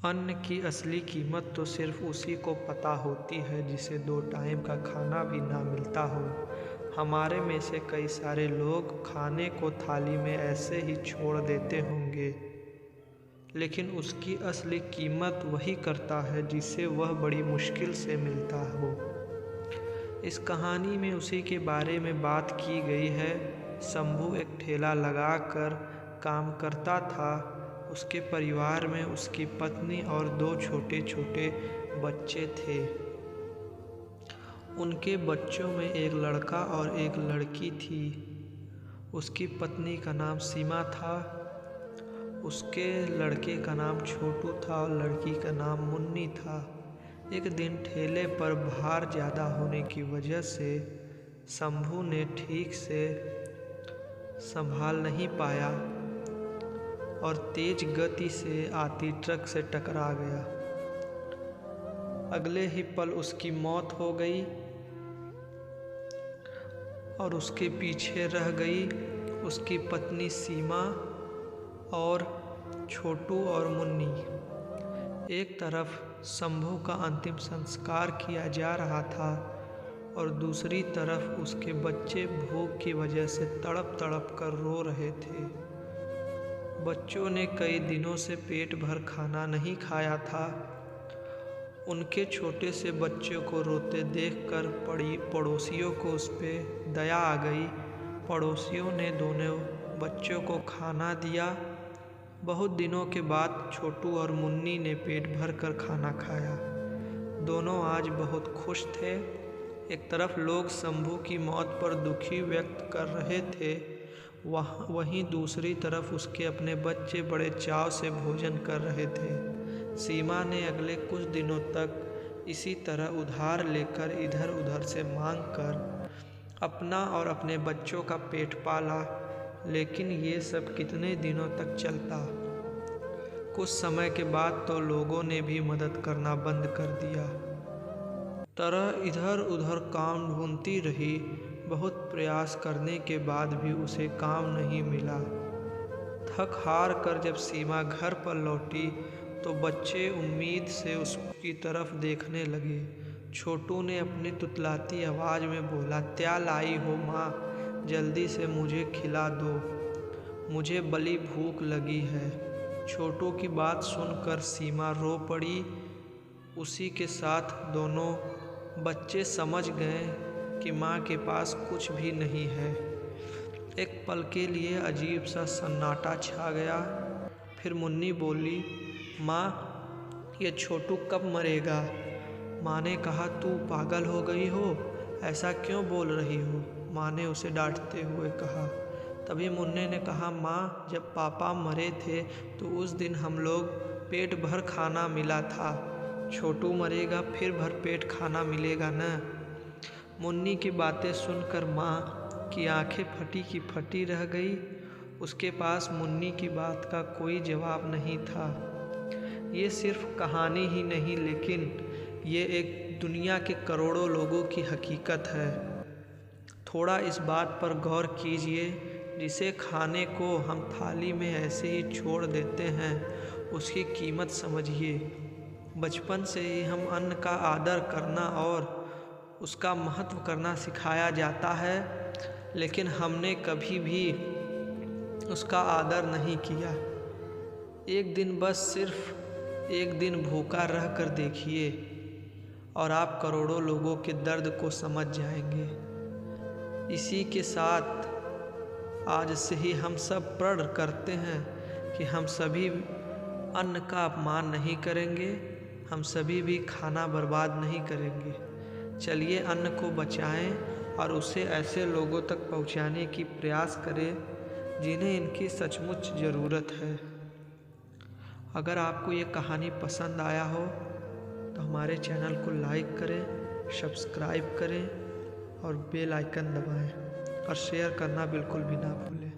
अन्न की असली कीमत तो सिर्फ उसी को पता होती है जिसे 2 टाइम का खाना भी ना मिलता हो। हमारे में से कई सारे लोग खाने को थाली में ऐसे ही छोड़ देते होंगे, लेकिन उसकी असली कीमत वही करता है जिसे वह बड़ी मुश्किल से मिलता हो। इस कहानी में उसी के बारे में बात की गई है। शंभू एक ठेला लगाकर काम करता था। उसके परिवार में उसकी पत्नी और 2 छोटे-छोटे बच्चे थे। उनके बच्चों में एक लड़का और एक लड़की थी। उसकी पत्नी का नाम सीमा था, उसके लड़के का नाम छोटू था और लड़की का नाम मुन्नी था। एक दिन ठेले पर भार ज़्यादा होने की वजह से शंभू ने ठीक से संभाल नहीं पाया और तेज गति से आती ट्रक से टकरा गया। अगले ही पल उसकी मौत हो गई और उसके पीछे रह गई उसकी पत्नी सीमा और छोटू और मुन्नी। एक तरफ शंभू का अंतिम संस्कार किया जा रहा था और दूसरी तरफ उसके बच्चे भूख की वजह से तड़प तड़प कर रो रहे थे। बच्चों ने कई दिनों से पेट भर खाना नहीं खाया था। उनके छोटे से बच्चे को रोते देखकर पड़ोसियों को उस पर दया आ गई। पड़ोसियों ने दोनों बच्चों को खाना दिया। बहुत दिनों के बाद छोटू और मुन्नी ने पेट भर कर खाना खाया। दोनों आज बहुत खुश थे। एक तरफ लोग शंभू की मौत पर दुखी व्यक्त कर रहे थे, वहीं दूसरी तरफ उसके अपने बच्चे बड़े चाव से भोजन कर रहे थे। सीमा ने अगले कुछ दिनों तक इसी तरह उधार लेकर इधर उधर से मांग कर अपना और अपने बच्चों का पेट पाला, लेकिन ये सब कितने दिनों तक चलता। कुछ समय के बाद तो लोगों ने भी मदद करना बंद कर दिया। तरह इधर उधर काम ढूंढती रही। बहुत प्रयास करने के बाद भी उसे काम नहीं मिला। थक हार कर जब सीमा घर पर लौटी तो बच्चे उम्मीद से उसकी तरफ देखने लगे। छोटू ने अपनी तुतलाती आवाज़ में बोला, क्या लाई हो माँ, जल्दी से मुझे खिला दो, मुझे बड़ी भूख लगी है। छोटू की बात सुनकर सीमा रो पड़ी। उसी के साथ दोनों बच्चे समझ गए कि माँ के पास कुछ भी नहीं है। एक पल के लिए अजीब सा सन्नाटा छा गया। फिर मुन्नी बोली, माँ ये छोटू कब मरेगा? माँ ने कहा, तू पागल हो गई हो, ऐसा क्यों बोल रही हो? माँ ने उसे डांटते हुए कहा। तभी मुन्ने ने कहा, माँ जब पापा मरे थे तो उस दिन हम लोग पेट भर खाना मिला था। छोटू मरेगा फिर भरपेट खाना मिलेगा न? मुन्नी की बातें सुनकर माँ की आंखें फटी की फटी रह गई। उसके पास मुन्नी की बात का कोई जवाब नहीं था। ये सिर्फ कहानी ही नहीं, लेकिन ये एक दुनिया के करोड़ों लोगों की हकीकत है। थोड़ा इस बात पर गौर कीजिए, जिसे खाने को हम थाली में ऐसे ही छोड़ देते हैं, उसकी कीमत समझिए। बचपन से ही हम अन्न का आदर करना और उसका महत्व करना सिखाया जाता है, लेकिन हमने कभी भी उसका आदर नहीं किया। एक दिन, बस सिर्फ एक दिन भूखा रह कर देखिए और आप करोड़ों लोगों के दर्द को समझ जाएंगे। इसी के साथ आज से ही हम सब प्रण करते हैं कि हम सभी अन्न का अपमान नहीं करेंगे, हम सभी भी खाना बर्बाद नहीं करेंगे। चलिए अन्न को बचाएं और उसे ऐसे लोगों तक पहुंचाने की प्रयास करें जिन्हें इनकी सचमुच ज़रूरत है। अगर आपको ये कहानी पसंद आया हो तो हमारे चैनल को लाइक करें, सब्सक्राइब करें और बेल आइकन दबाएं और शेयर करना बिल्कुल भी ना भूलें।